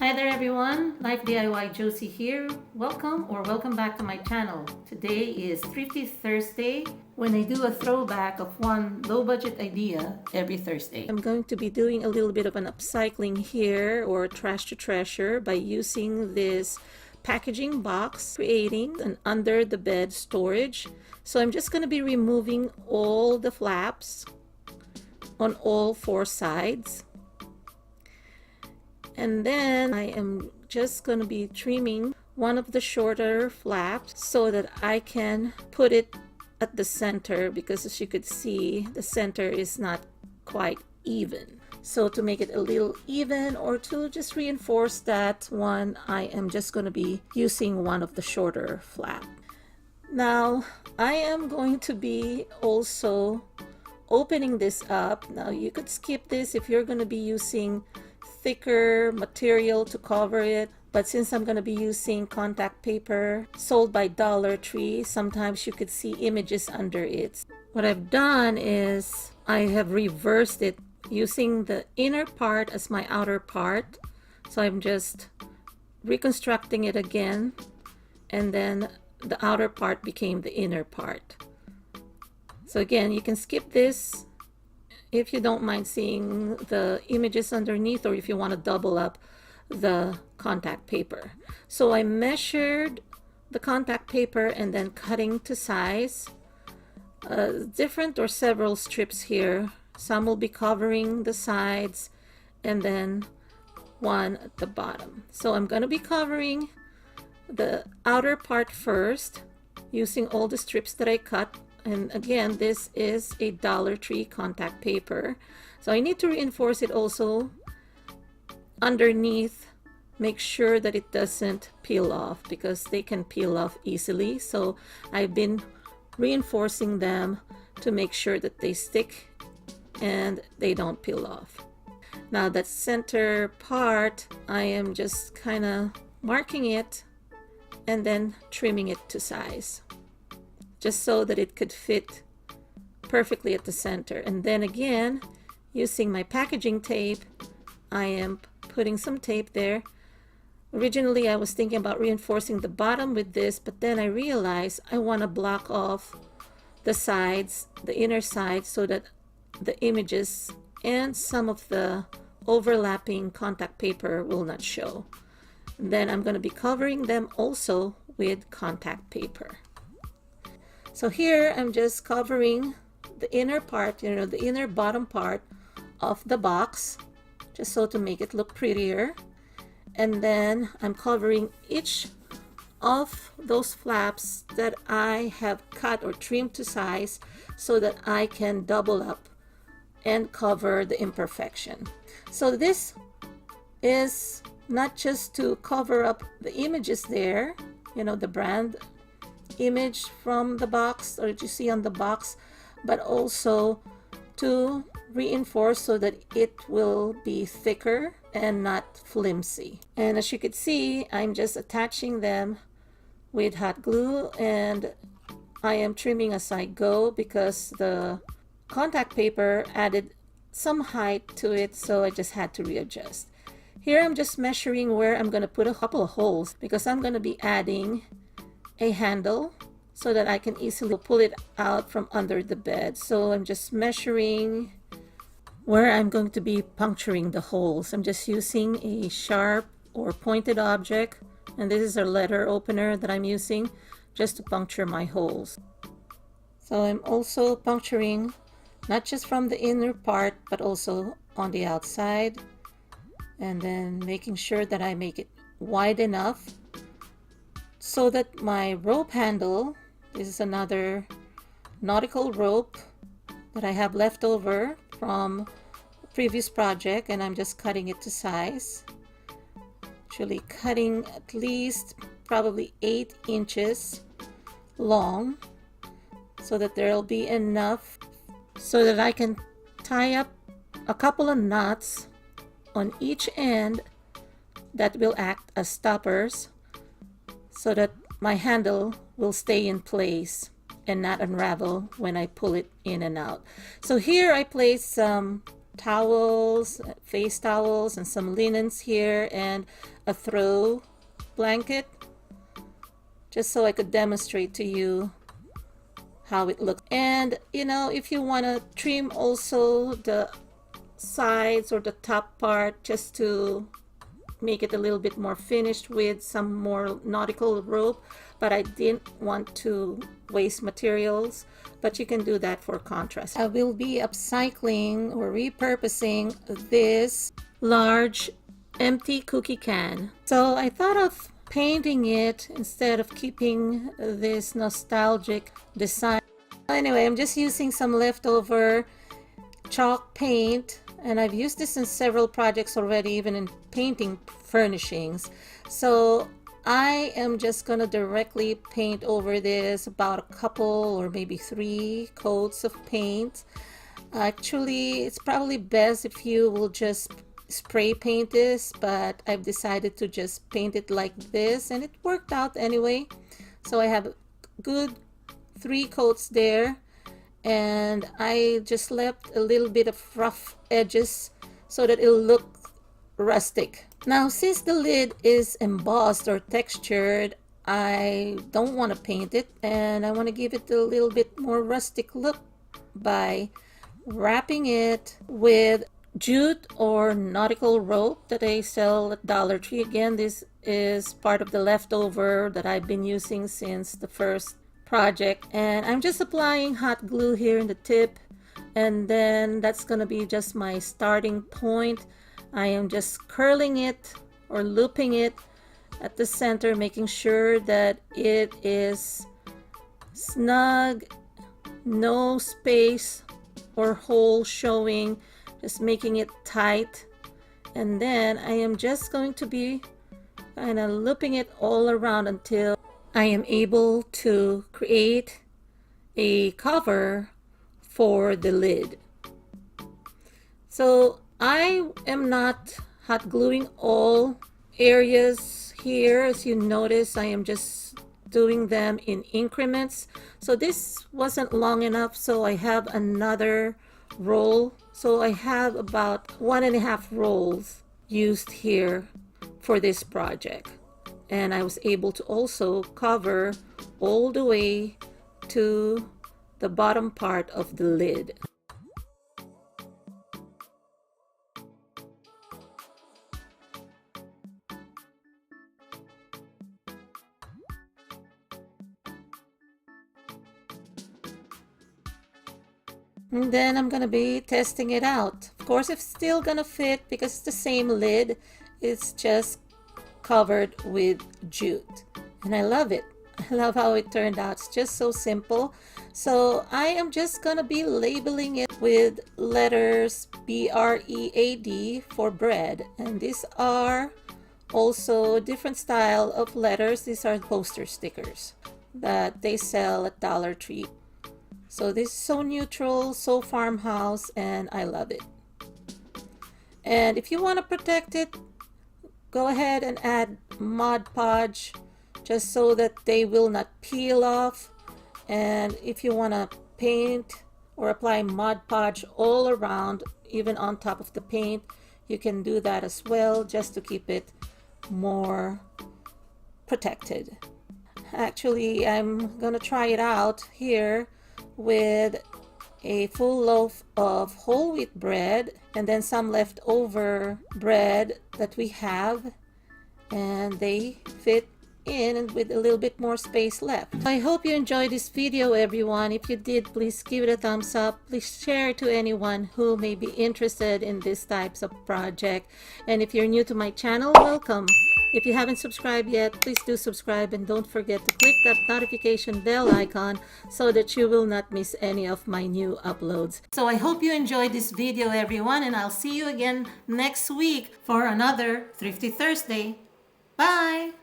Hi there everyone, Life DIY Josie here. Welcome back to my channel. Today is Thrifty Thursday when I do a throwback of one low budget idea every Thursday. I'm going to be doing a little bit of an upcycling here, or trash to treasure, by using this packaging box, creating an under the bed storage. So I'm just going to be removing all the flaps on all four sides. And then I am just going to be trimming one of the shorter flaps so that I can put it at the center, because as you could see, the center is not quite even. So to make it a little even, or to just reinforce that one, I am just going to be using one of the shorter flap. Now I am going to be also opening this up. Now you could skip this if you're going to be using thicker material to cover it, but since I'm going to be using contact paper sold by Dollar Tree, sometimes you could see images under it. What I've done is I have reversed it using the inner part as my outer part. So I'm just reconstructing it again, and then the outer part became the inner part. So again, you can skip this if you don't mind seeing the images underneath, or if you want to double up the contact paper. So I measured the contact paper and then cutting to size. Different or several strips here. Some will be covering the sides and then one at the bottom. So I'm going to be covering the outer part first using all the strips that I cut. And again, this is a Dollar Tree contact paper. So I need to reinforce it also underneath. Make sure that it doesn't peel off, because they can peel off easily. So I've been reinforcing them to make sure that they stick and they don't peel off. Now that center part, I am just kind of marking it and then trimming it to size, just so that it could fit perfectly at the center. And then again, using my packaging tape, I am putting some tape there. Originally, I was thinking about reinforcing the bottom with this, but then I realized I want to block off the sides, the inner sides, so that the images and some of the overlapping contact paper will not show. And then I'm going to be covering them also with contact paper. So here I'm just covering the inner part, the inner bottom part of the box, just so to make it look prettier. And then I'm covering each of those flaps that I have cut or trimmed to size, so that I can double up and cover the imperfection. So this is not just to cover up the images there, the brand image from the box, or that you see on the box, but also to reinforce so that it will be thicker and not flimsy. And as you can see, I'm just attaching them with hot glue, and I am trimming as I go because the contact paper added some height to it, so I just had to readjust. Here I'm just measuring where I'm going to put a couple of holes, because I'm going to be adding a handle so that I can easily pull it out from under the bed. So I'm just measuring where I'm going to be puncturing the holes. I'm just using a sharp or pointed object, and this is a letter opener that I'm using just to puncture my holes. So I'm also puncturing not just from the inner part, but also on the outside, and then making sure that I make it wide enough so that my rope handle, this is another nautical rope that I have left over from a previous project, and I'm just cutting it to size. Actually cutting at least probably 8 inches long, so that there'll be enough so that I can tie up a couple of knots on each end that will act as stoppers, so that my handle will stay in place and not unravel when I pull it in and out. So here I place some towels, face towels, and some linens here, and a throw blanket, just so I could demonstrate to you how it looks. And you know, if you want to trim also the sides or the top part just to make it a little bit more finished with some more nautical rope, but I didn't want to waste materials, but you can do that for contrast. I will be upcycling or repurposing this large empty cookie can. So I thought of painting it instead of keeping this nostalgic design. Anyway, I'm just using some leftover chalk paint, and I've used this in several projects already, even in painting furnishings. So I am just gonna directly paint over this about a couple or maybe 3 coats of paint. Actually, it's probably best if you will just spray paint this, but I've decided to just paint it like this, and it worked out anyway. So I have good 3 coats there, and I just left a little bit of rough edges so that it'll look rustic. Now, since the lid is embossed or textured, I don't want to paint it, and I want to give it a little bit more rustic look by wrapping it with jute or nautical rope that I sell at Dollar Tree. Again, this is part of the leftover that I've been using since the first project, and I'm just applying hot glue here in the tip, and then that's gonna be just my starting point. I am just curling it or looping it at the center, making sure that it is snug, no space or hole showing, just making it tight. And then I am just going to be kind of looping it all around until I am able to create a cover for the lid. So I am not hot gluing all areas here. As you notice, I am just doing them in increments. So this wasn't long enough, so I have another roll. So I have about 1.5 rolls used here for this project. And I was able to also cover all the way to the bottom part of the lid. And then I'm gonna be testing it out. Of course, it's still gonna fit because it's the same lid. It's just covered with jute, and I love it. I love how it turned out. It's just so simple. So I am just gonna be labeling it with letters BREAD for bread, and these are also different style of letters. These are poster stickers that they sell at Dollar Tree. So this is so neutral, so farmhouse, and I love it. And if you want to protect it, go ahead and add Mod Podge just so that they will not peel off. And if you want to paint or apply Mod Podge all around, even on top of the paint, you can do that as well, just to keep it more protected. Actually, I'm gonna try it out here with a full loaf of whole wheat bread and then some leftover bread that we have, and they fit in with a little bit more space left. I hope you enjoyed this video, everyone. If you did, please give it a thumbs up. Please share it to anyone who may be interested in these types of project. And if you're new to my channel, welcome. If you haven't subscribed yet, please do subscribe, and don't forget to click that notification bell icon so that you will not miss any of my new uploads. So I hope you enjoyed this video, everyone, and I'll see you again next week for another Thrifty Thursday. Bye!